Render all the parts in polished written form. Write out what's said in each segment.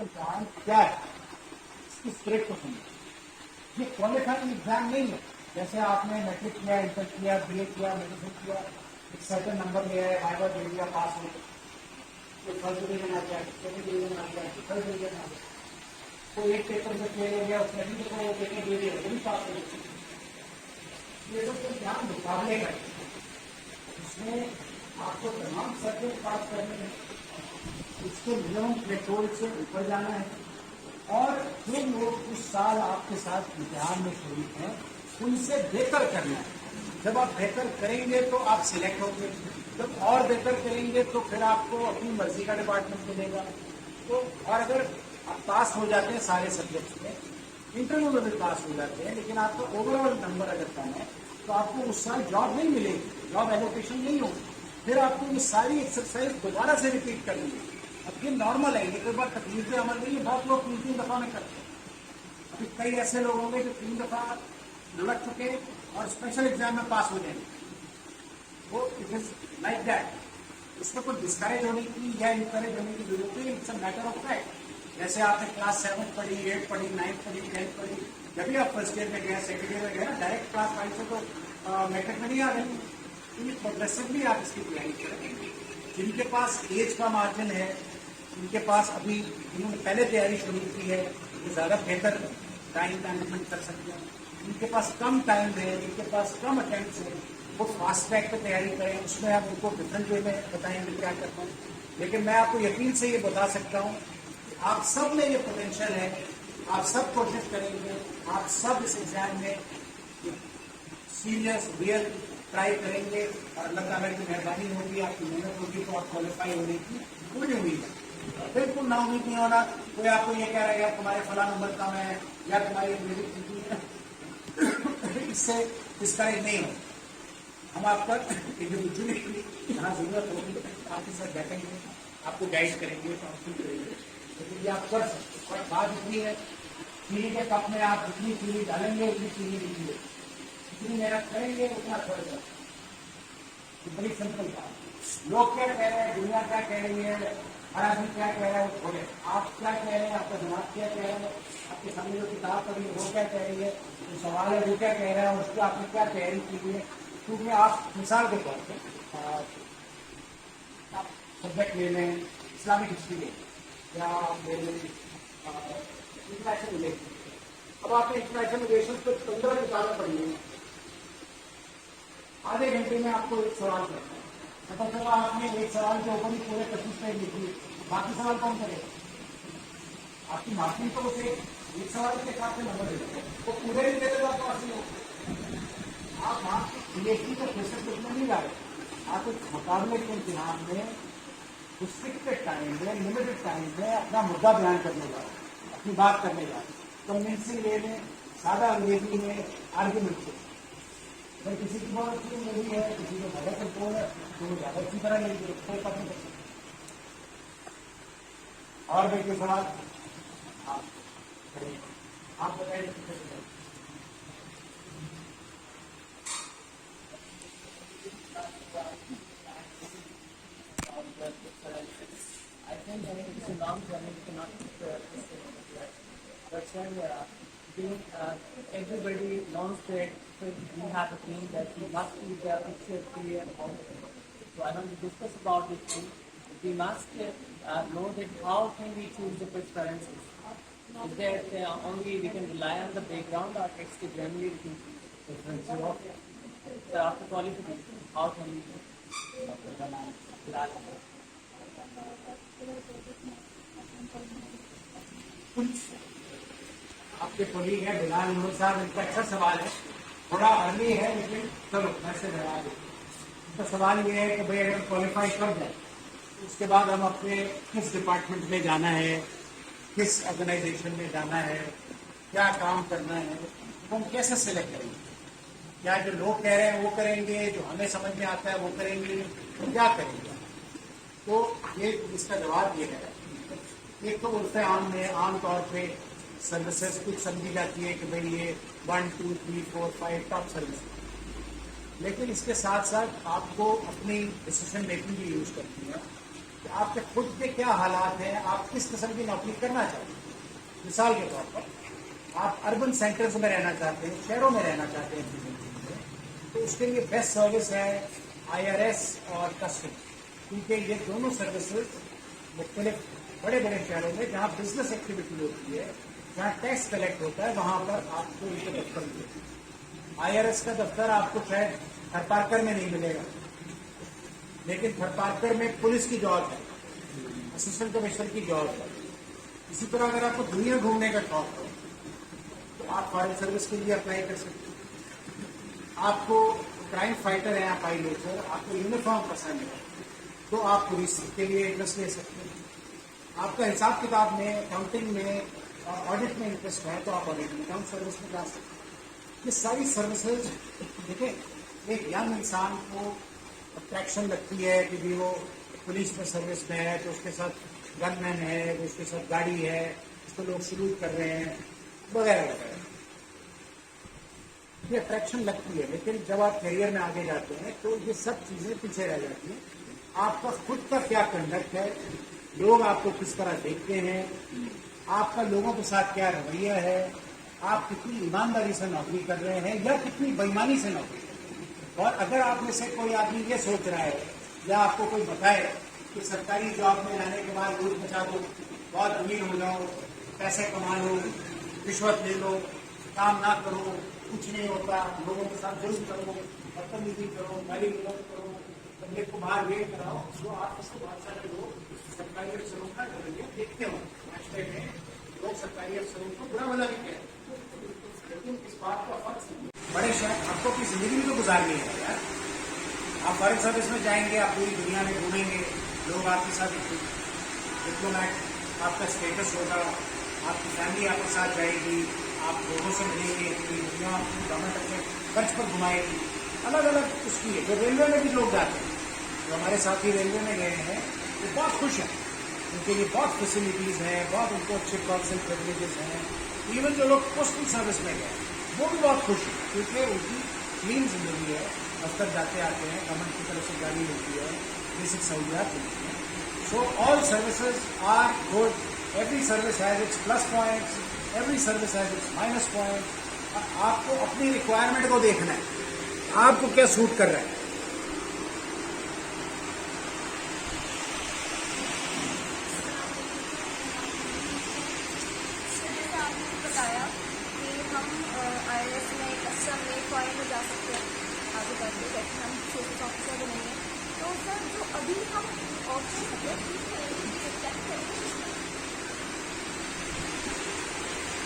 Exam क्या है, इसकी स्प्रेड को समझो। ये क्वालिफाइंग एग्जाम नहीं है। जैसे आपने मैट्रिक किया, इंटर किया, बीए किया, मेडिसिन किया, एक सर्टेन नंबर लिया है, वाइवा दे दिया, पास हो गया, तो फर्स्ट डिवीजन आ गया, सेकंड डिवीजन आ गया, थर्ड डिवीजन आ गया, तो एक पेपर में फेल हो गया, उसने भी तो पेपर दे दिया, वो भी पास हो गया। ये तो एग्जाम मुकाबले का है, इसमें आपको तमाम सब्जेक्ट पास करने हैं, इसके मिनिमम थ्रेशोल्ड से ऊपर जाना है, और जो लोग इस साल आपके साथ इम्तिहान में शरीक हैं उनसे बेहतर करना है। जब आप बेहतर करेंगे तो आप सिलेक्ट होंगे, जब और बेहतर करेंगे तो फिर आपको अपनी मर्जी का डिपार्टमेंट मिलेगा। तो और अगर आप पास हो जाते हैं सारे सब्जेक्ट्स में, इंटरव्यू में भी पास हो जाते हैं, लेकिन आपका ओवरऑल नंबर अगर कम है तो आपको उस साल जॉब नहीं मिलेगी, जॉब एलोकेशन नहीं होगी, फिर आपको ये सारी एक्सरसाइज दोबारा से रिपीट करनी है। अब ये नॉर्मल है, ये कोई बात तकलीफ पे अमल नहीं है, बहुत लोग 3-3 दफा में करते हैं। अभी कई ऐसे लोग होंगे जो 3 दफा लग चुके और स्पेशल एग्जाम में पास हो जाएंगे। वो इट इज लाइक दैट। इसमें कोई डिस्करेज होने की या इनकरेज होने की जरूरत नहीं, it's a matter of fact. जैसे आपने क्लास 7 पढ़ी, 8 पढ़ी, 9 पढ़ी, 10 पढ़ी, जब भी आप फर्स्ट ईयर में गए, सेकेंड ईयर में गए ना, डायरेक्ट क्लास 5 से तो मैट्रिक में नहीं आ रहे, प्रोग्रेसिवली आप इसकी तैयारी करेंगे। जिनके पास एज का मार्जिन है, जिनके पास अभी जिन्होंने पहले तैयारी शुरू की है, वो ज़्यादा बेहतर टाइम मैनेजमेंट कर सकते हैं। जिनके पास कम टाइम है, जिनके पास कम अटेम्प्ट है, वो फास्ट ट्रैक पे तैयारी करें, उसमें आप उनको डिफरेंट वे में बताएंगे क्या करना है। लेकिन मैं आपको यकीन से ये बता सकता हूँ कि आप सब में ये पोटेंशियल है, आप सब कोशिश करेंगे, आप सब इस एग्जाम में सीरियस रियल ट्राई करेंगे और अल्लाह ताला की मेहरबानी होगी, आपकी मेहनत होगी तो आप क्वालिफाई होने की पूरी उम्मीद है। बिल्कुल ना उम्मीद नहीं होना। कोई आपको ये कह रहा है यार तुम्हारे फला नंबर कम है या तुम्हारी इससे डिस्करेज नहीं हो। हम आपका इंडिविजुअली जहाँ जरूरत होगी आपके साथ बैठेंगे, आपको गाइड करेंगे, काउंसिल करेंगे, लेकिन ये आप कर सकते। और बात इतनी है, चीनी के कप में आप जितनी चीनी डालेंगे उतनी चीनी लीजिए, जितनी मेहनत करेंगे उतना खर्च है। बड़ी सिंपल बात। लोग क्या कह रहे हैं, दुनिया क्या कह रही है, हर आदमी क्या कह रहा है वो छोड़े। आप क्या कह रहे हैं, आपका दिमाग क्या कह रहा है, आपके सामने जो किताब पढ़ी है वो क्या कह रही है, जो सवाल है वो क्या कह रहा है, उसकी आपने क्या तैयारी की है। क्योंकि आप मिसाल के तौर पर आप सब्जेक्ट ले लें, इस्लामिक हिस्ट्री ले या आप ले लें इंटरनेशनल रिलेशन। अब आपने इंटरनेशनल रिलेशन पर 15 किताबें पढ़ी हैं, आधे घंटे में आपको एक सवाल करना है, पता चला आपने एक सवाल के ऊपर ही पूरे 25 पेज लिखी, बाकी सवाल कौन करेगा? आपकी मार्किंग तो उसे एक सवाल के हिसाब से नंबर दे देते, वो पूरे नहीं दे देगा तो ऐसे हो। आप वहाँ पीएचडी का प्रेशर कितना नहीं ला रहे, आप एक मुकाबले के इम्तिहान में रिस्ट्रिक्टेड टाइम में, लिमिटेड टाइम में अपना मुद्दा बयान करने जा रहे, अपनी बात करने जा रहे, कन्विंसिंग वे में, सादा अंग्रेजी में, आर्ग्यूमेंट से। अगर किसी की बहुत अच्छी नहीं है, किसी को ज्यादा कंट्रोल है तो वो ज्यादा अच्छी तरह नहीं कोई पता नहीं कर सकता। और देखिए सवाल आप बताइए। I think it's a long journey, we cannot but then everybody knows that we have a thing that we must be the picture clear about it. So I want to discuss about this thing. We must know that how can we choose the preferences. Is that only we can rely on the background or extremely we can choose preferences. So after qualification, how can we आपके colleague है बिलाल नूर साहब, इनका अच्छा सवाल है, थोड़ा early है लेकिन चलो वैसे जवाब दे। इनका सवाल ये है कि भाई अगर क्वालिफाई कर जाए उसके बाद हम अपने किस डिपार्टमेंट में जाना है, किस ऑर्गेनाइजेशन में जाना है, क्या काम करना है, तो हम कैसे सिलेक्ट करेंगे? क्या जो लोग कह रहे हैं वो करेंगे, जो हमें समझ में आता है वो करेंगे, तो क्या करेंगे? तो ये इसका जवाब ये है, एक तो बोलते हैं आम तौर पे सर्विसेज कुछ समझी जाती है कि भाई ये 1, 2, 3, 4, 5 टॉप सर्विस, लेकिन इसके साथ साथ आपको अपनी डिसीजन मेकिंग भी यूज करती है। कि आपके खुद के क्या हालात हैं, आप किस किस्म की नौकरी करना चाहते हैं। मिसाल के तौर पर आप अर्बन सेंटर्स में रहना चाहते हैं, शहरों में रहना चाहते हैं अपनी जिंदगी में, तो उसके लिए बेस्ट सर्विस है IRS और कस्टम, क्योंकि ये दोनों सर्विसेज मुख्तलिफ बड़े बड़े शहरों में जहाँ बिजनेस एक्टिविटी होती है, जहाँ टैक्स कलेक्ट होता है, वहाँ पर आपको इनके दफ्तर मिलेगा। IRS का दफ्तर आपको शायद थरपारकर में नहीं मिलेगा, लेकिन थरपारकर में पुलिस की जॉब है, असिस्टेंट कमिश्नर की जॉब है। इसी तरह अगर आपको दुनिया घूमने का शौक हो तो आप फॉरेन सर्विस के लिए अप्लाई कर सकते हैं। आपको क्राइम फाइटर हैं आप, आई नेचर, आपको यूनिफॉर्म पसंद है तो आप पुलिस के लिए इंटरेस्ट ले सकते हैं। आपका हिसाब किताब में, अकाउंटिंग में और ऑडिट में इंटरेस्ट है तो आप ऑडिट में अकाउंट सर्विस में जा सकते हैं। ये सारी सर्विसेज देखिए, एक यंग इंसान को अट्रैक्शन लगती है कि भी वो पुलिस में सर्विस में है तो उसके साथ गनमैन है, तो उसके साथ गाड़ी है, उसको लोग सलूट कर रहे हैं वगैरह वगैरह, ये अट्रैक्शन लगती है। लेकिन जब आप करियर में आगे जाते हैं तो ये सब चीजें पीछे रह जाती हैं। आपका खुद का क्या कंडक्ट है, लोग आपको किस तरह देखते हैं, आपका लोगों के साथ क्या रवैया है, आप कितनी ईमानदारी से नौकरी कर रहे हैं या कितनी बेईमानी से नौकरी कर रहे हैं। और अगर आप में से कोई आदमी ये सोच रहा है या आपको कोई बताए कि सरकारी जॉब में जाने के बाद लूट मचा दो, बहुत अमीर हो जाओ, पैसे कमा लो, रिश्वत ले लो, काम ना करो, कुछ नहीं होता, लोगों के साथ जुल्म करो, बदतमीजी करो, गाली गलौज करो, पब्लिक को बाहर वेट कराओ, तो आप उसको बहुत सारे लोग सरकारी अफसरों का रवैया देखते हो। रास्ते में लोग सरकारी अफसरों को बुरा भला भी कहते हैं, लेकिन इस बात का फर्क बड़े शहर आपको अपनी जिंदगी में तो गुजारनी है यार। आप फॉरेन सर्विस में जाएंगे, आप पूरी दुनिया में घूमेंगे, लोग आपके साथ डिप्लोमैट, आपका स्टेटस होगा, आपकी फैमिली आपके साथ जाएगी, आप लोगों से मिलेंगे, पूरी दुनिया गवर्नमेंट अपने खर्च पर घुमाएगी, अलग अलग उसकी है। जो रेलवे में भी लोग जाते हैं, जो हमारे साथी रेलवे में गए हैं वो बहुत खुश हैं, उनके लिए बहुत फैसिलिटीज़ हैं, बहुत उनको अच्छे काउंसिल प्रिविलेजेस हैं। इवन जो लोग पोस्टल सर्विस में गए वो भी बहुत खुश हैं, क्योंकि उनकी क्लीन जिंदगी है, दफ्तर जाते आते हैं, गवर्नमेंट की तरफ से गाड़ी मिलती है, बेसिक सहूलियात मिलती हैं। So all services are good, every service has its plus points, every service has its minus points. आपको अपनी रिक्वायरमेंट को देखना है, आपको क्या सूट कर रहा है। बताया कि हम IRS में, कस्टम में, फॉरेन में जा सकते हैं आगे बढ़ के, जैसे हम सेल्स ऑफिसर बनेंगे। तो सर जो अभी हम ऑप्शन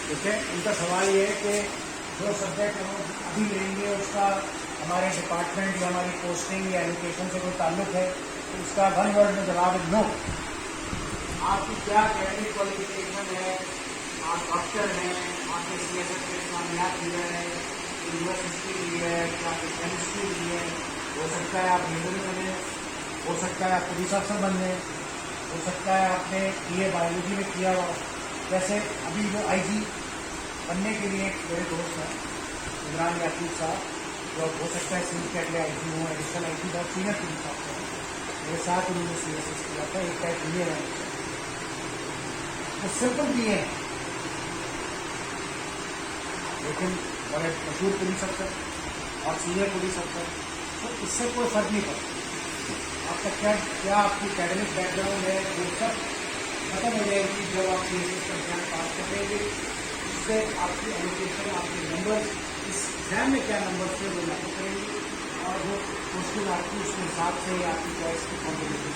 देखिए, उनका सवाल ये है कि जो सब्जेक्ट हम अभी लेंगे उसका हमारे डिपार्टमेंट या हमारी पोस्टिंग या एजुकेशन से कोई ताल्लुक है, तो उसका वन वर्ड में जवाब है नो। आपकी क्या एकेडमिक क्वालिफिकेशन है, आप डॉक्टर हैं, आपने CSF के कामयाब किया है, यूनिवर्सिटी ली है, क्या आपने केमिस्ट्री ली है, हो सकता है आप रेलवे बने, हो सकता है आप पुलिस अफसर बन गए, हो सकता है आपने BA बायोलॉजी में किया हो। जैसे अभी जो IG बनने के लिए एक मेरे दोस्त हैं इमरान याकूब साहब, जो हो सकता है सिंध के अगले IG हों, एडिशनल IG बहुत सीनियर पुलिस अफसर हैं, मेरे साथ उन्होंने CSS किया था, एक टाइप BA है, तो सिंपल BA है लेकिन बड़े मशहूर पुलिस अफसर और सीनियर पुलिस अफसर, तो इससे कोई फर्क नहीं पड़ता। आपका क्या आपकी एकेडमिक बैकग्राउंड है वो सब खत्म हो जाएगी जब आप CSS का एग्जाम पास करेंगे। उससे आपकी एजुकेशन, आपके नंबर, इस एग्जाम में क्या नंबर थे वो लागू करेंगे और वो मुश्किल आपकी उसके हिसाब से आपकी चॉइस की कॉम्बिनेशन।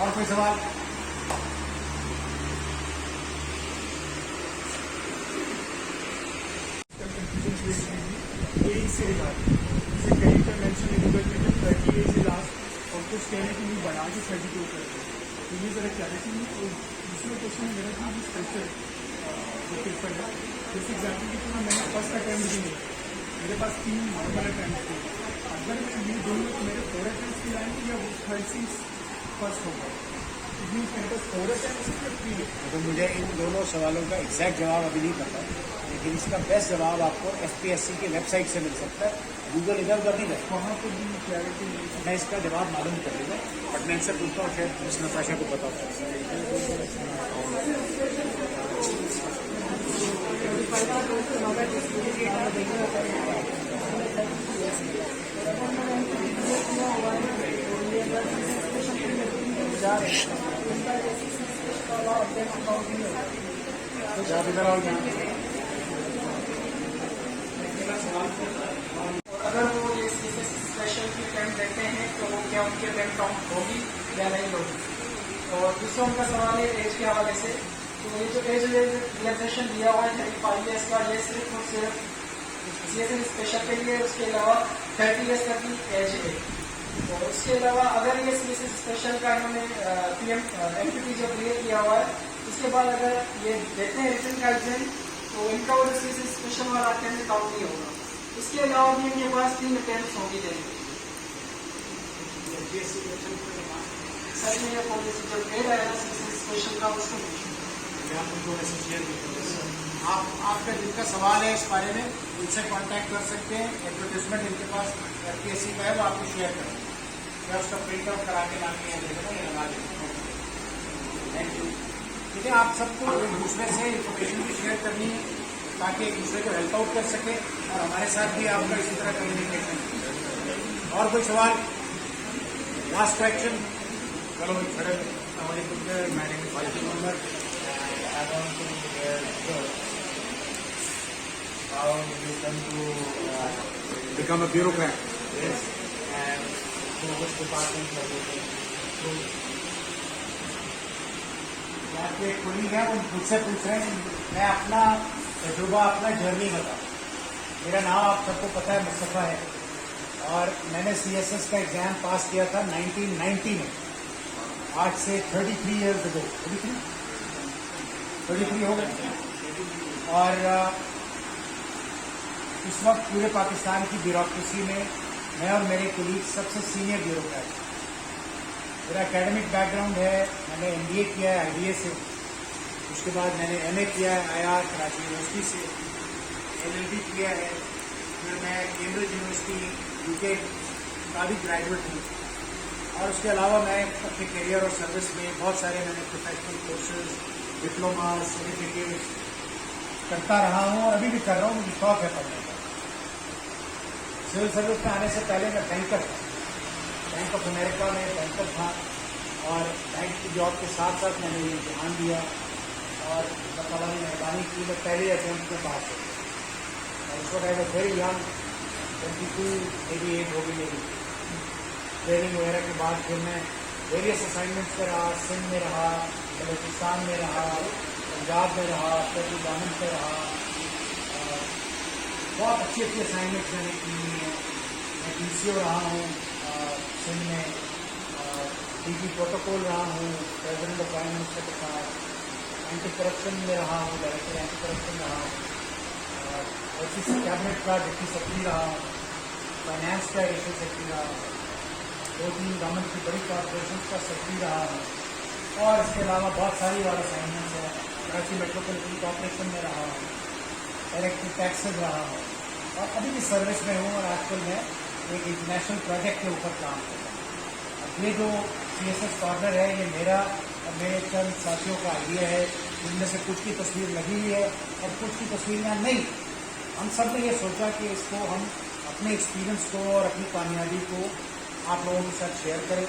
और कोई सवाल? एज से रिगार्डिंग, जैसे कहीं पर मेंशन एलिजिबिलिटी में 30 एज इज आस्क्ड और कुछ कहने के लिए बढ़ा के 32 कर दे, तो ये ज़रा क्लैरिटी नहीं। और दूसरा क्वेश्चन मेरा था कि स्पेशल जो पेपर है, जैसे एग्जाम्पल की तरह मैंने फर्स्ट अटैम्प्ट भी नहीं, मेरे पास 3 नॉर्मल अटैम्प्ट थे, अगर मैं ये दोनों मेरे 4 अटैम्प्ट की लाएंगे या वो हर चीज़ फर्स्ट होगा, इट मेरे पास 4 अटैम्प्ट या 3। तो मुझे इन दोनों सवालों का एग्जैक्ट जवाब अभी नहीं पता, लेकिन इसका बेस्ट जवाब आपको FPSC के वेबसाइट से मिल सकता है। गूगल इधर उधर नहीं करता, वहाँ पर भी क्लैरिटी नहीं है। मैं इसका जवाब मालूम कर लूँगा। मैं इनसे पूछता हूँ, शायद मिस नताशा को पता हो। अगर वो ये स्पेशल की अटेम्प्ट देते हैं तो वो क्या उनकी अटेम्प्ट काउंट होगी या नहीं होगी। और दूसरा उनका सवाल है एज के हवाले से, तो ये जो एज रिलैक्सेशन दिया हुआ है 35 ईयर्स का, ये सिर्फ और सिर्फ CSS स्पेशल के लिए, उसके अलावा 30 ईयर्स तक की एज है। तो उसके अलावा अगर ये CSS स्पेशल का इन्होंने MPT जो क्लियर किया हुआ है, उसके बाद अगर ये देते हैं रिटर्न का एग्जाम, तो इनका वो CSS स्पेशल वाला अटेम्प्ट काउंट नहीं होगा। इसके अलावा भी इनके पास 3 अटेम्प्ट होंगी देंगे। सर में ये पॉलिसी जो ग्रेड आया ना स्पेशल का, उसको आपका जिनका सवाल है इस बारे में, उनसे कांटेक्ट कर सकते हैं। एडवर्टाइजमेंट इनके पास FPSC का है, वो आपको शेयर करें, या उसका प्रिंट आउट करा के लाके यहाँ देना या लगा देना। Thank you. ठीक है, आप सबको एक दूसरे से इंफॉर्मेशन भी शेयर करनी है ताकि एक दूसरे को हेल्प आउट कर सके, और हमारे साथ भी आपका इसी तरह कम्युनिकेशन। और कोई सवाल? Last question. चलो खड़े। My name is Faisal Muhammad. I want to know how you come to become a bureaucrat. Yes. And so which department are you in? So आपके एक कोलीग है, वो मुझसे पूछ रहे हैं, मैं अपना तजुर्बा, अपना जर्नी बताऊँ। मेरा नाम आप सबको पता है, मुस्तफ़ा है, और मैंने CSS का एग्जाम पास किया था 1990 में, आज से 33 ईयर्स अगो। 33 हो गए। और इस वक्त पूरे पाकिस्तान की ब्यूरोक्रेसी में मैं और मेरे कोलीग सबसे सीनियर ब्यूरोक्रेट। मेरा एकेडमिक बैकग्राउंड है, मैंने MBA किया है IDA से, उसके बाद मैंने MA किया है IR कराची यूनिवर्सिटी से, LLB किया है, फिर मैं कैम्ब्रिज यूनिवर्सिटी UK का भी ग्रेजुएट हूँ। और उसके अलावा मैं अपने करियर और सर्विस में बहुत सारे मैंने प्रोफेशनल कोर्सेज, डिप्लोमा, सर्टिफिकेट करता रहा हूँ और अभी भी कर रहा हूँ। मुझे शौक है पढ़ने का। सिविल सर्विस में आने से पहले मैं बैंकर था, बैंक ऑफ अमेरिका में बैंकर था, और बैंक की जॉब के साथ साथ मैंने ये इम्तिहान दिया, और अल्लाह ताला ने मेहरबानी की, मैं पहले अटेम्प्ट में पास हो गया। इस वक्त आई वॉज वेरी यंग, 22 मेरी एज हो गई मेरी। ट्रेनिंग वगैरह के बाद फिर मैं वेरियस असाइनमेंट्स पे रहा, सिंध में रहा, बलूचिस्तान में रहा, पंजाब में रहा, सेंट्रल गवर्नमेंट में रहा। बहुत अच्छी अच्छी असाइनमेंट्स मैंने की हुई हैं। मैं PCO रहा हूँ सिंध में, DG प्रोटोकॉल रहा हूँ, प्रेसिडेंट ऑफ प्राइम मिनिस्टर के साथ, एंटी करप्शन में रहा हूँ, डायरेक्टर एंटी करप्शन रहा हूँ, ICC कैबिनेट का डिप्टी सेक्रेटरी रहा हूँ, फाइनेंस का एडिशनल सेक्रेटरी रहा हूँ, 2-3 गवर्नमेंट की बड़ी कॉर्पोरेशन का सेक्रेटरी रहा हूँ, और इसके अलावा बहुत सारी और असाइनमेंट्स हैं। कराची मेट्रोपॉलिटन कॉर्पोरेशन में रहा हूँ, डायरेक्टर टैक्सेस रहा हूँ, और अभी भी सर्विस में हूँ। और आजकल मैं एक इंटरनेशनल प्रोजेक्ट के ऊपर काम कर रहा हूँ। अब ये जो CSS कॉर्नर है, ये मेरा और मेरे चंद साथियों का आइडिया है, जिनमें से कुछ की तस्वीर लगी हुई है और कुछ की तस्वीरें नहीं। हम सब ने ये सोचा कि इसको हम अपने एक्सपीरियंस को और अपनी कामयाबी को आप लोगों के साथ शेयर करें।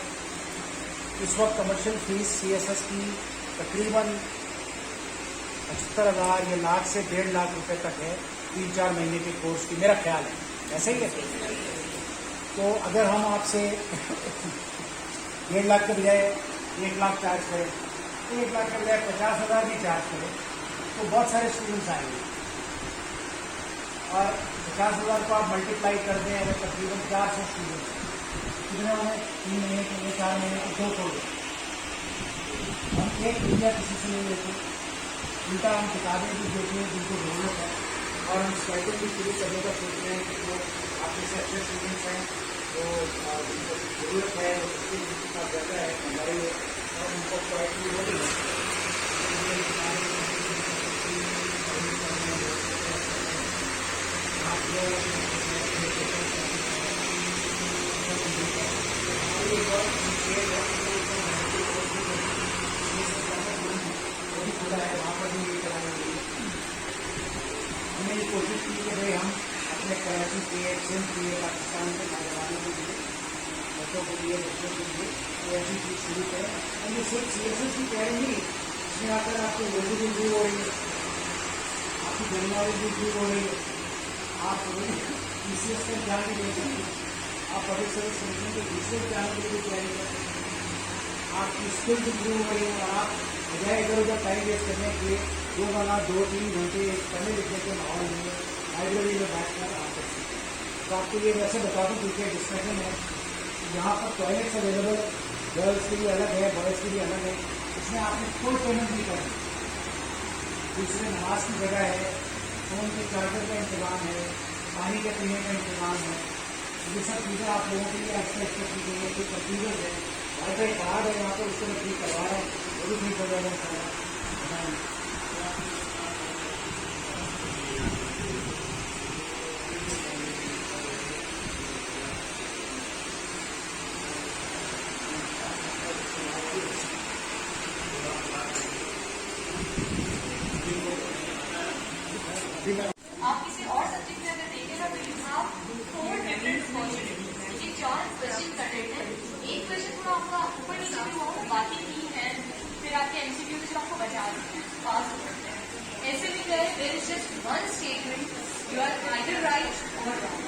इस वक्त कमर्शियल फीस CSS की तकरीबन 75,000 या लाख से 1.5 लाख रुपए तक है, 3-4 महीने के कोर्स की, मेरा ख्याल है, ऐसे ही है। तो अगर हम आपसे 1.5 लाख के बजाय 1 लाख चार्ज करें, 1 लाख के बजाय 50,000 भी चार्ज करें, तो बहुत सारे स्टूडेंट्स आएंगे। और 50,000 को आप मल्टीप्लाई कर दें, अगर तकरीबन 400 स्टूडेंट्स कितने होंगे, 3 महीने के लिए, 4 महीने के 2 करोड़। हम एक रुपया किसी से नहीं लेते, उल्टा हम किताबें भी देते हैं जिनको ज़रूरत है, और हम स्टाइपेंड भी शुरू करने का सोच रहे हैं कि जो आप जैसे अच्छे स्टूडेंट्स हैं, तो जिनको ज़रूरत है, उसकी साथ ज़्यादा है हमारे लिए, और उनको प्रोवाइड भी हो रही है। आप लोग है वहाँ पर भी ये कराएंगे। हमने ये कोशिश की कि भाई हम अपने कराची के, सिंध के, पाकिस्तान के नौजवानों के लिए, बच्चों के लिए, बच्चों के लिए तो ऐसी चीज़ शुरू करें। और ये सिर्फ CSS की तैयारी नहीं, इसमें आकर आपको रोजी भी इम्प्रूव हो रही है, आपकी जनरल भी इम्प्रूव हो रही है, आप PCS का एग्जाम भी दे सकते हैं, आप पब्लिक सर्विस कमीशन के दूसरे एग्जाम के लिए भी तैयारी कर सकते हैं, आपकी स्किल्स इम्प्रूव हो रही है और आप बजाय इधर उधर टाइम वेस्ट करने के 2-3 घंटे पढ़ने लिखने के माहौल में लाइब्रेरी में बैठकर आ सकते हैं। तो आपको ये वैसे बता दूँ क्योंकि डिस्कशन है, यहाँ पर टॉयलेट्स अवेलेबल गर्ल्स के लिए अलग है, बॉयज़ के लिए अलग है, इसमें आपने कोई पेमेंट नहीं करनी। दूसरे नमाज की जगह है, फ़ोन के चार्जर का इंतजाम है, पानी के पीने का इंतजाम है, ये सब चीज़ें आप लोगों के लिए आहिस्ता आहिस्ता की गई है। कोई कंफ्यूजन है, वाईफाई कार्ड है यहाँ पर, उसको मैं ठीक करवा रहा हूँ, वो भी ठीक हो जाएगा इंशाल्लाह। आप किसी और सब्जेक्ट में अगर देखें ना तो यू हैव 4 डिफरेंट पॉसिबिलिटीज। ये 4 क्वेश्चन कंटेंट है, एक क्वेश्चन थोड़ा आपका ऊपर नीचे भी हुआ, बाकी 3 है फिर आपके MCQ में जो आपको बचा देते हैं, पास हो सकते हैं। ऐसे भी गए there is just one statement, you are either right or wrong.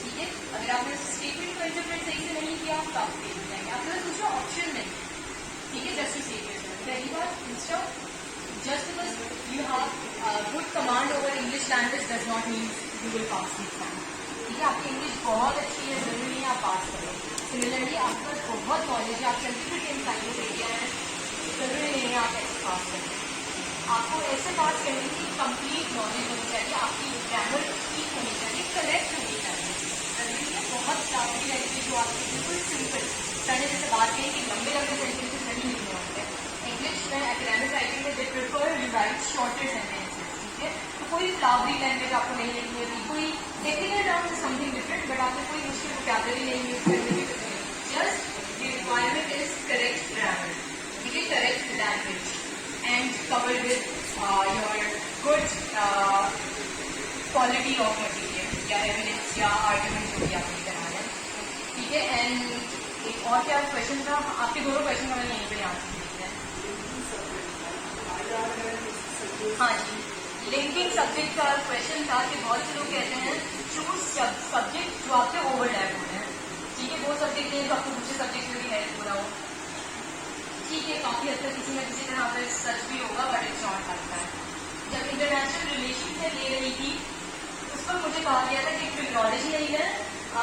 ठीक है, अगर आपने उस स्टेटमेंट को इंटरप्रेट सही से नहीं किया आप पास फेल हो जाएंगे, आपके पास दूसरा ऑप्शन नहीं। ठीक है, जस्ट टू सेव योरसेल्फ। पहली बात, instead just because you have good command over English language does not mean you will pass the exam. ठीक है, आपकी इंग्लिश बहुत अच्छी है, जरूरी नहीं है आप पास करें। सिमिलरली आपके पास बहुत नॉलेज है, आप सर्टिफिकेट एनसाइक्लोपीडिया है, जरूरी नहीं है आप ऐसे पास करें। आपको ऐसे पास करने की कंप्लीट नॉलेज होनी चाहिए, आपकी ग्रामर ठीक होनी चाहिए, करेक्ट होनी चाहिए। जरूरी है बहुत सारी लैंग्वेज जो आपकी बिल्कुल सिंपल, मैंने जैसे बात कही कि लंबे लंबे सेंटेंसेस नहीं लिखने होते। इंग्लिश में एकेडमिक राइटिंग में they prefer you right shorter sentences. ठीक है, तो कोई फ्लावरी लैंग्वेज आपको नहीं लिखनी होती, कोई technical term something different, but आपको कोई मुश्किल वोकैबुलरी नहीं यूज करनी होती। Just the requirement is correct grammar, ठीक है, correct language and covered with your good quality of material या एविडेंस या आर्ग्यूमेंट जो भी आप लेकर आ रहे हैं। ठीक है, एंड एक और क्या क्वेश्चन था, आपके दोनों क्वेश्चन का मैंने यहीं पर आंसर दिया है। हाँ जी, लिंकिंग सब्जेक्ट का क्वेश्चन था कि बहुत से लोग कहते हैं चूज सब्जेक्ट जो आपसे ओवरलैप हो रहे हैं। ठीक है, वो सब्जेक्ट नहीं जो आपको दूसरे सब्जेक्ट में भी हेल्प हो रहा हो। ठीक है, काफी हद तक किसी न किसी तरह पर सच भी होगा, बट इट्स नॉट लगता है। जब इंटरनेशनल रिलेशन में ले रही थी उस पर मुझे कहा गया था कि क्रिमिनोलॉजी नहीं है,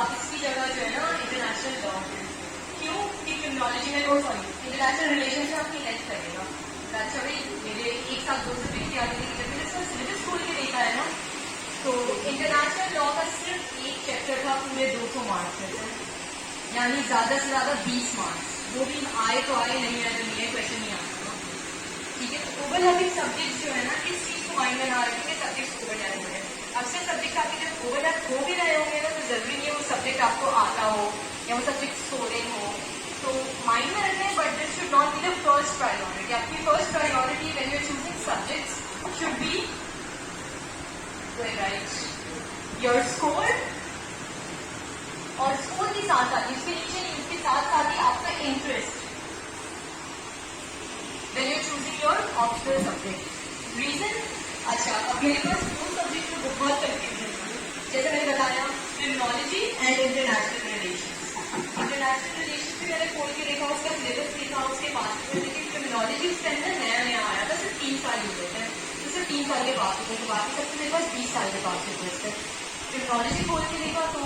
आप इसकी जगह जो है ना इंटरनेशनल लॉ है। क्यों कि क्रिमिनोलॉजी में इंटरनेशनल रिलेशन से आपकी हेल्प करेगा। अच्छा भाई, मेरे एक साथ 2 सब्जेक्ट की आती थी, जब मैंने इसका सिलेबस खोल के देखा है ना तो इंटरनेशनल लॉ का सिर्फ एक चैप्टर था पूरे 200 मार्क्स में से, यानी ज्यादा से ज्यादा 20 मार्क्स, वो भी आए तो आए, नहीं आए तो नहीं है, क्वेश्चन नहीं आता। ठीक है, तो ओवरलैपिंग सब्जेक्ट जो है ना इस चीज को माइंड में ना रखेंगे, सब्जेक्ट ओवरलैप हो रहे हैं। अक्सर सब्जेक्ट आपके जब ओवरलैप हो भी रहे होंगे ना तो जरूरी नहीं है वो सब्जेक्ट आपको आता हो या वो सब्जेक्ट सोरेन हो, तो माइंड में रखें, but this should not be the first priority. आपकी first priority when you are choosing subjects should be right your score, और स्कोर के साथ साथ इसके नीचे इसके साथ साथ ही आपका interest when you are choosing your optional subject. Reason, अच्छा अब मेरे पास 2 सब्जेक्ट में बहुत कंफ्यूजन है, जैसे मैंने बताया criminology and international relation. International relation भी मैंने खोल के देखा, उसका सिलेबस देखा, उसके बाद लेकिन क्रिमिनोलॉजी उसके अंदर नया नया आया था, सिर्फ 3 साल ही हुए थे, तो सिर्फ 3 साल के बाद होते थे, बाकी सबसे मेरे पास 20 साल के बाद पेपर्स थे। क्रिमिनोलॉजी खोल के देखा तो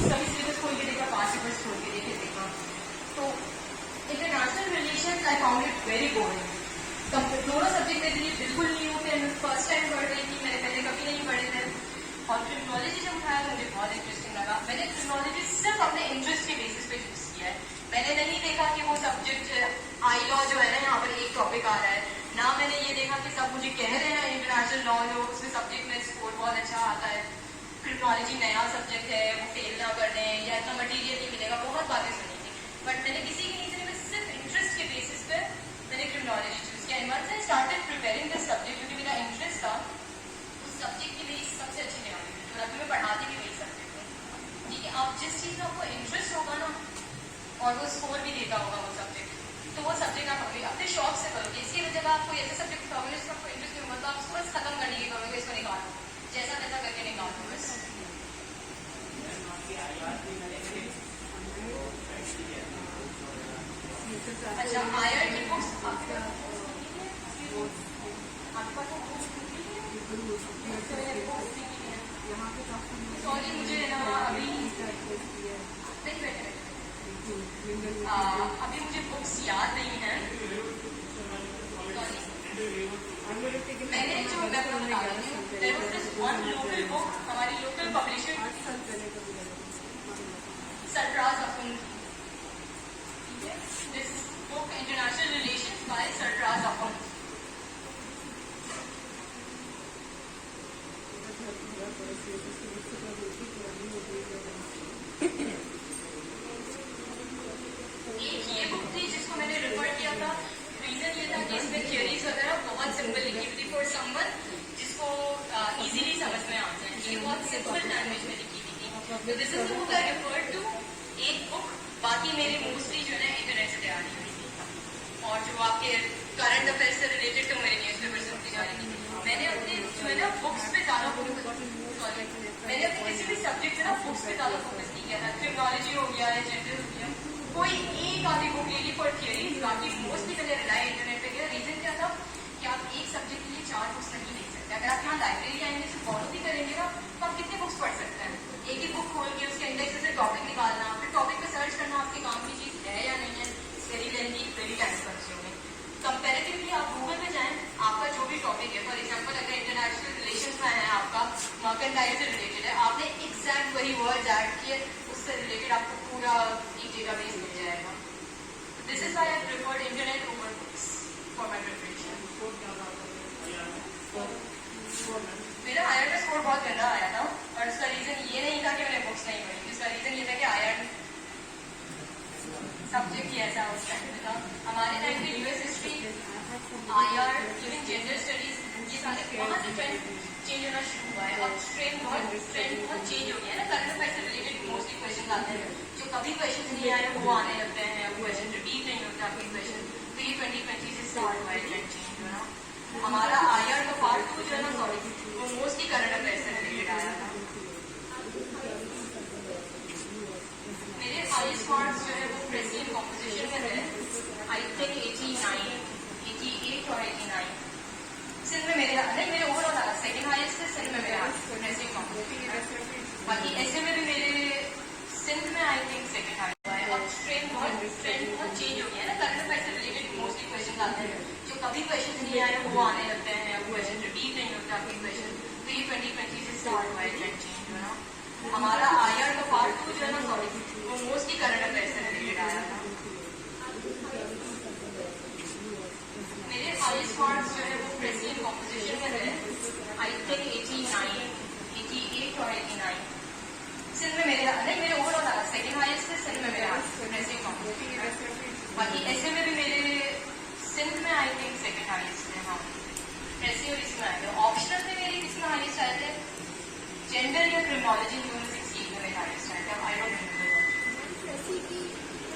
सभी सिलेबस खोल के देखा, 5 पेपर्स खोल के देखा, तो international relation I found it very boring. दोनों सब्जेक्ट मेरे लिए बिल्कुल नहीं होते, मैं फर्स्ट टाइम पढ़ रही थी, मैंने पहले कभी नहीं पढ़े थे, और क्रिमिनोलॉजी जब उठाया तो मुझे बहुत इंटरेस्टिंग लगा। मैंने क्रिमिनोलॉजी सिर्फ अपने इंटरेस्ट के बेसिस पे चूज किया है, मैंने नहीं देखा कि वो सब्जेक्ट आई लॉ जो है ना यहाँ पर एक टॉपिक आ रहा है, ना मैंने ये देखा कि सब मुझे कह रहे हैं इंटरनेशनल लॉ जो उसमें सब्जेक्ट में स्कोर बहुत अच्छा आता है, क्रिमिनोलॉजी नया सब्जेक्ट है, वो फेल ना करने या इतना मटीरियल नहीं मिलेगा, बहुत बातें सुनी थी, बट मैंने किसी की नहीं सुनी, मैं सिर्फ इंटरेस्ट के बेसिस पे मैंने क्रिमिनोलॉजी चूज किया। once I started preparing this subject, क्योंकि मेरा इंटरेस्ट था उस सब्जेक्ट की मेरी सबसे अच्छी तैयारी थी और अभी मैं पढ़ाती भी वही सब्जेक्ट है। ठीक है, आप जिस चीज़ में आपको इंटरेस्ट होगा ना और वो स्कोर भी देता होगा वो सब्जेक्ट, तो वो सब्जेक्ट आप अभी अपने शौक से करोगे। इसकी वजह आप कोई ऐसे सब्जेक्ट उठाओगे जिसमें आपको इंटरेस्ट नहीं होगा तो आप उसको बस खत्म करने की करोगे, इसको निकालो, जैसा तैसा करके निकालो बस। अच्छा, आयर की बुक्स आपके पास सॉरी मुझे ना अभी अभी मुझे बुक्स याद नहीं है। मैंने जो मैं आपको बता रही हूँ, there was this one local book, हमारी लोकल पब्लिशर सरफराज अफून, ठीक है, this book international relations by Sarfaraz Afoon. एक ये बुक थी जिसको मैंने रेफर किया था, रीजन ये था कि इसमें थ्योरीज वगैरह बहुत सिंपल लिखी हुई थी फॉर समवन जिसको इजीली समझ में आ जाए। ये बहुत सिंपल लैंग्वेज में लिखी हुई थी। तो this is the book I refer to, एक बुक, बाकी मेरी मोस्टली जो है इंटरनेट से तैयारी हुई थी और जो आपके करंट अफेयर से रिलेटेड तो मेरे न्यूज पेपर से तैयारी की। मैंने अपने जो है ना बुक्स पे ज्यादा मैंने अपने किसी भी सब्जेक्ट से ना बुक्स पे ज्यादा फोकस नहीं किया था। क्रिमिनोलॉजी हो गया या जनरल हो गया, कोई एक आधी बुक ले ली फॉर थियरीज, बाकी मोस्टली मैंने रिलाय इंटरनेट पे किया। रीजन क्या था कि आप एक सब्जेक्ट के लिए 4 बुक्स नहीं ले सकते। अगर आप यहाँ लाइब्रेरी आएंगे से फॉलो भी करेंगे ना तो आप कितने बुक्स पढ़ सकते हैं। एक ही बुक खोल के उसके इंडेक्स से टॉपिक निकालना, फिर टॉपिक पे सर्च करना आपके काम की चीज है या नहीं है, very lengthy, very time consuming. Comparatively आप गूगल पे जाएं, आपका जो भी टॉपिक है, फॉर एग्जाम्पल अगर इंटरनेशनल रिलेशंस में है, आपका मर्केंटाइल से रिलेटेड है, आपने एग्जैक्ट वही वर्ड ऐड किए, उससे रिलेटेड आपको पूरा एक डेटाबेस मिल जाएगा। This is why I preferred internet over books for my preparation. मेरा आयर का स्कोर बहुत गंदा आया था और उसका रीजन ये नहीं था कि मैंने बुक्स नहीं पढ़ी, इसका रीजन ये था कि आयर सब्जेक्ट ही ऐसा उस टाइम में था। हमारे टाइम पे US history, IR, even gender studies, ये सारे वहाँ से ट्रेंड चेंज होना शुरू हुआ है। अब ट्रेंड बहुत चेंज हो गया है ना, करंट अफेयर से रिलेटेड मोस्टली क्वेश्चन आते हैं, जो कभी क्वेश्चन नहीं आए वो आने लगते हैं, क्वेश्चन रिपीट नहीं होता आपके क्वेश्चन। तो ये 2020 से स्टार्ट हुआ है ट्रेंड चेंज होना। हमारा आईआर का पार्ट 2 जो है ना, सॉरी, वो मोस्टली करंट अफेयर से रिलेटेड आया था। मेरे हाईएस्ट मार्क्स जो है वो प्रेसिडेंट कॉम्पोजिशन में है, आई थिंक 89, 88 और 89। सिंध में मेरे नहीं, मेरे ओवरऑल आया सेकंड हाईएस्ट है सिंध में मेरे प्रेसिडेंट कॉम्पोजिशन। बाकी ऐसे में भी मेरे सिंध में आई थिंक सेकंड हाईएस्ट हुआ है। अब ट्रेंड बहुत चेंज हो गया है ना, करंट अफेयर से रिलेटेड मोस्टली क्वेश्चन आते हैं, जो कभी क्वेश्चन नहीं आए वो आने लगते हैं, क्वेश्चन रिपीट नहीं होता आपके क्वेश्चन। तो ये 2020 से स्टार्ट हुआ है ट्रेंड चेंज होना। हमारा आईआर का पार्ट 2 जो है ना, सॉरी, वो मोस्टली करंट अफेयर से रिलेटेड आया था। मेरे हाईएस्ट मार्क्स जो है वो प्रेसिडेंट कॉम्पोजिशन में है, आई थिंक 89, 88 और 89। सिंध में मेरे नहीं, मेरे ओवरऑल आया सेकंड हाईएस्ट है सिंध में मेरे प्रेसिडेंट कॉम्पोजिशन। बाकी ऐसे में भी मेरे सिंध में आई थिंक सेकंड हाईएस्ट है। हाँ, ऐसे और इसमें आए थे। ऑप्शनल में मेरे किसमें हाईएस्ट आए थे, जेंडर या क्रिमिनोलॉजी, दोनों से एक में मेरे हाईएस्ट आए थे। I don't remember. जैसे कि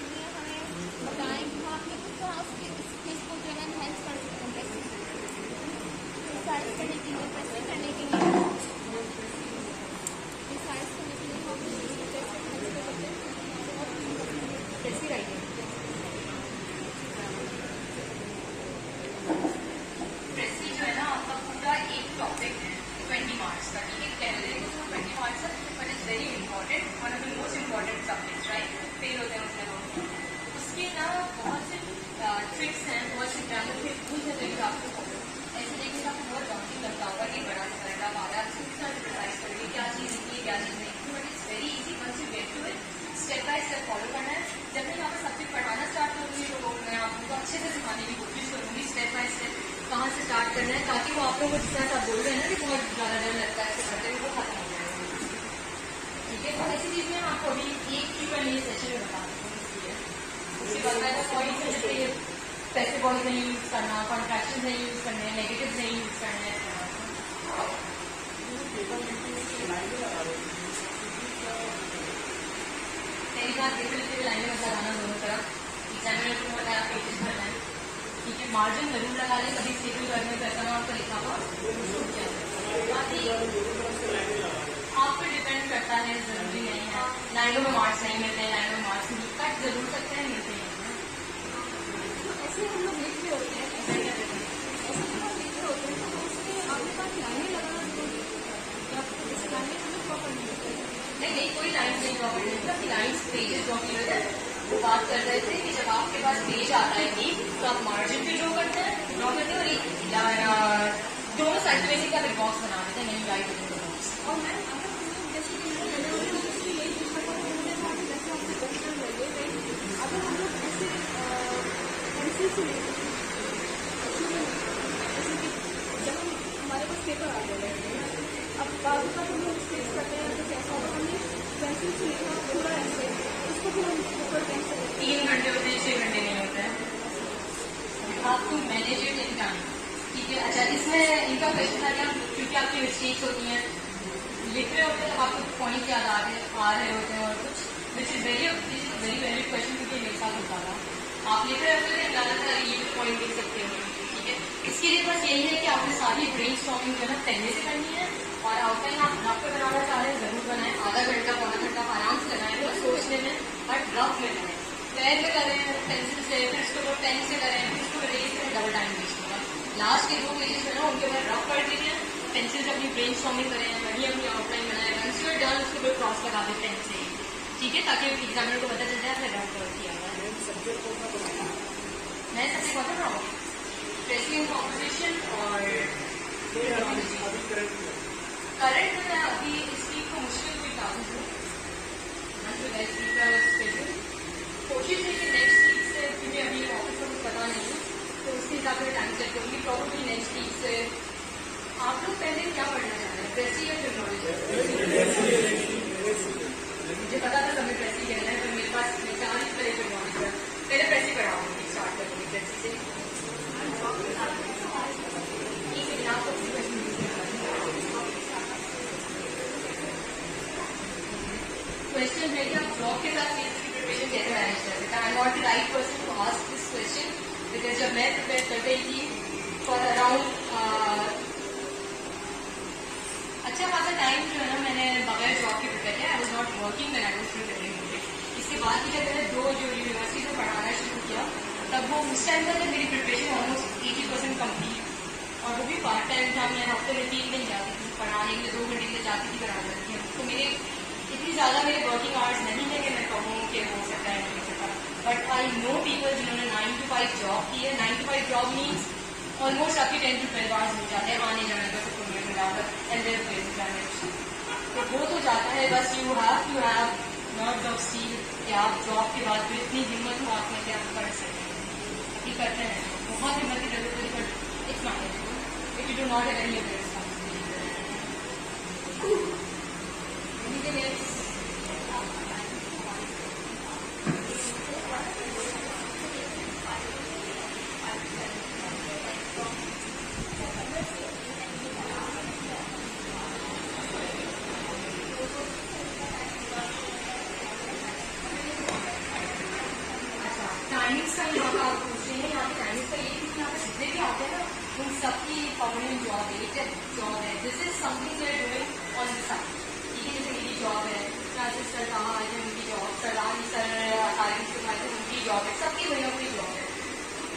हमें बताएं कि हम अपने खुद का इसको जो है एनहेंस कर सकते हैं, कैसे रिसर्च करने के लिए, कैसे करने के लिए, रिसर्च करने के लिए हम कैसे राइटिंग प्रेसी जो है ना आपका पूरा एक टॉपिक है 20 मार्क्स का, ठीक है, कह रहे हैं 20 मार्क्स है, but it's very important, one of the most important subjects, right, fail होते हैं उसमें लोग। उसके ना बहुत से ट्रिक्स हैं, बहुत से ग्रामर के रूल्स हैं, लेकिन आपको फॉलो ऐसे लेकिन आपको बहुत डाउटिंग लगता होगा कि बड़ा रिजल्ट आप आधा अच्छे के साथ रिवाइज करेंगे, क्या चीज़ है क्या चीज़ नहीं, but it's very easy once you get to it, step by step follow करना है। जब मैं यहाँ पर सब्जेक्ट पढ़ाना स्टार्ट करूँगी तो मैं आपको अच्छे से सिखाने की कोशिश करूँगी, स्टेप बाय स्टेप कहाँ से स्टार्ट करना है, ताकि वो आप लोग जिस तरह आप बोल रहे हैं ना कि बहुत ज़्यादा डर लगता है ऐसे करते हुए, वो खत्म हो जाएगा। ठीक है, तो ऐसी चीज़ में आपको अभी एक चीज मैं ये सेशन में बता देती हूँ। उसके बाद पॉइंट्स जैसे पैसे बहुत नहीं यूज करना, कॉन्ट्रैक्शन नहीं यूज करने हैं, नेगेटिव नहीं यूज करने हैं। पहली बात पेपर लिखते हुए लाइनें मत लगाना दोनों तरफ, एग्जामिनर को बताया पेजेस भरना है, ठीक है। मार्जिन जरूर लगा लें, कभी स्टेबल करने में पैसा ना आपका लिखा हुआ बाकी आप पे डिपेंड करता है, जरूरी नहीं है। लाइनों में मार्क्स नहीं मिलते हैं, लाइनों में मार्क्स कट जरूर सकते हैं, मिलते हैं। ऐसे हम लोग लिख रहे होते हैं, ऐसे हम लोग लिख रहे होते हैं, तो उसमें आपके पास लाइनें लगाना जरूरी है, या इस लाइनें हमें प्रॉपर नहीं होते हैं। नहीं, कोई लाइन नहीं ड्रॉ करनी है, लाइन्स पेजेस ड्रॉ किए हुए थे। वो बात कर रहे थे कि जब आपके पास पेज आता है एक, तो आप मार्जिन भी ड्रॉ करते हैं और एक दोनों साइड में इसी का एक बॉक्स बना देते हैं, नहीं राइट बॉक्स। और मैम अगर हम लोग जैसे कि मैंने उसमें यही पूछा था, उन्होंने कहा कि जैसे आपने क्वेश्चन लगे थे, अगर हम लोग ऐसे पेंसिल से जैसे कि जब हमारे पास पेपर आ गए, अब बाजू का हम लोग स्केच करते हैं तो कैसा होगा, हमने पेंसिल से लिखा पूरा ऐसे, उसको फिर हम ऊपर पेंसिल 3 घंटे होते हैं, 6 घंटे नहीं होते हैं। आप to manage it in time, ठीक है। अच्छा, इसमें इनका क्वेश्चन था क्योंकि आपकी मिस्टेक्स होती हैं, लिख रहे होते हैं तब आपको पॉइंट याद आ रहे होते हैं और कुछ which is very valid question, क्योंकि मेरे साथ होता था। आप लिख रहे होते हैं, ज़्यादातर ये पॉइंट लिख सकते हो, ठीक है। इसके लिए बस यही है कि आपने सारी ब्रेन स्टॉर्मिंग जो है ना पहले से करनी है, और आउटलाइन आप रफ पे बनाना चाह रहे हैं जरूर बनाएं, आधा घंटा पौना घंटा आराम से लगाएं, तो सोचने में बट रफ में लगाएं। पेन में करें, पेंसिल से, फिर उसको पेन से करें, फिर उसको रेज करें, डबल टाइम वेस्ट होगा। लास्ट के 2 पेजेस है ना, उनके ऊपर रफ कर दीजिए, पेंसिल से अपनी ब्रेन स्टॉर्मिंग करें, वही अपनी आउटलाइन बनाए, वंस यू आर डन उसके ऊपर क्रॉस लगा दें पेन से, ठीक है, ताकि एग्जामिनर को पता चल जाए आपने रफ कर किया है। मैं सबसे कौन सा पढ़ाऊँ? रेसलिंग कॉम्पिटिशन और करंट में मैं अभी इस वीक को मुश्किल कोई क्लासेस हूँ, कोशिश है कि नेक्स्ट वीक से, क्योंकि अभी ऑफिस में कुछ पता नहीं है, तो उसके हिसाब से टाइम सेट करूँगी। प्रॉब्लली नेक्स्ट वीक से आप लोग पहले क्या पढ़ना चाह रहे हैं, प्रेसी या टेक्नोलॉजी? मुझे पता था समय प्रेसी कहना है, पर मेरे पास चार ही पहले टेक्नोलॉजी का, पहले प्रेसी पढ़ाऊंगी, स्टार्ट करूँगी प्रेसी से। आपको क्वेश्चन है कि आप जॉब के साथ प्रिपरेशन कैसे मैनेज कर सकते हैं। I am not the right person to ask this question, because जब मैं प्रिपेयर कर रही थी फॉर अराउंड अच्छा खासा टाइम जो है ना, मैंने बगैर जॉब के प्रिपेयर किया। I was not working when I was preparing. इसके बाद की जब मैंने 2 जो यूनिवर्सिटी में पढ़ाना शुरू किया, तब वो उस टाइम तक मेरी प्रिपरेशन ऑलमोस्ट 80% कम्प्लीट, और वो भी पार्ट टाइम था। मैं हफ्ते में 3 दिन जाती थी पढ़ाने के लिए, 2 घंटे के लिए जाती थी पढ़ाने के लिए। तो मेरे इतनी ज़्यादा मेरे वर्किंग आवर्स नहीं है कि मैं कहूँ कि हो सकता है नहीं हो सकता, बट आई नो पीपल जिन्होंने 9 to 5 जॉब की है। 9 to 5 जॉब मीन्स ऑलमोस्ट आपकी 10 to 12 आवर्स मिल जाते हैं आने जाने का, सबको मिलाकर, एंड देयर एग्जामिनेशन तो हो तो जाता है। बस you have not of steel कि आप जॉब के बाद भी इतनी हिम्मत हो आप में कि आप कर सकें। अभी करते हैं, बहुत हिम्मत की जरूरत है, but it's manageable if you do not have any other responsibility. Timings का यहाँ का आप पूछ रहे हैं, यहाँ के टाइमिंग्स का ये कि यहाँ पे जितने भी आते हैं ना, उन सबकी परमानेंट जॉब है, जॉब है। This is something we are doing on the side, ठीक है। जैसे मेरी जॉब है, क्लासेस सर कहा आज उनकी जॉब, सरदार सर आर्मी से खाए थे उनकी जॉब है, सबकी वही अपनी जॉब है।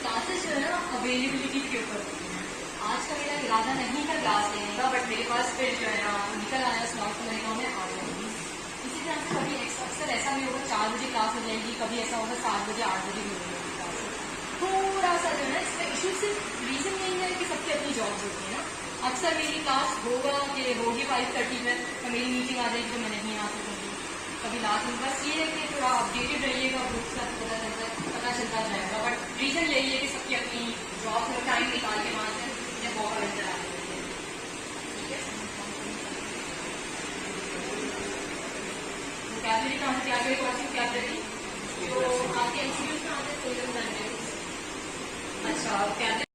क्लासेस जो है ना अवेलेबिलिटी के ऊपर होती है। आज का मेरा इरादा नहीं था क्लास लेने का, बट मेरे पास फिर जो है ना निकल आया स्लॉट, तो मैंने कहा मैं आ जाऊँगी। इसी तरह से कभी अक्सर ऐसा भी होगा 4 बजे क्लास हो जाएगी, कभी ऐसा होगा 7 बजे 8 बजे भी हो जाएगी क्लास। थोड़ा सा जो है ना इसका इशू सिर्फ रीजन यही है कि सबकी अपनी जॉब्स होती है ना। अक्सर मेरी क्लास होगा कि होगी 5:30 में, तो मेरी मीटिंग आ जाएगी तो मैं नहीं आ सकूँगी, कभी लास्ट में। बस ये है कि थोड़ा अपडेटेड रहिएगा, ग्रुप का पता चलता जाएगा, बट रीजन यही है कि सबकी अपनी जॉब में टाइम निकाल के वहाँ से जब बहुत अंदर आ जाएगी, ठीक है। कैबलरी कहाँ से क्या कैबलरी जो आपके एमसीक्यूज में आते हैं, अच्छा कैबलरी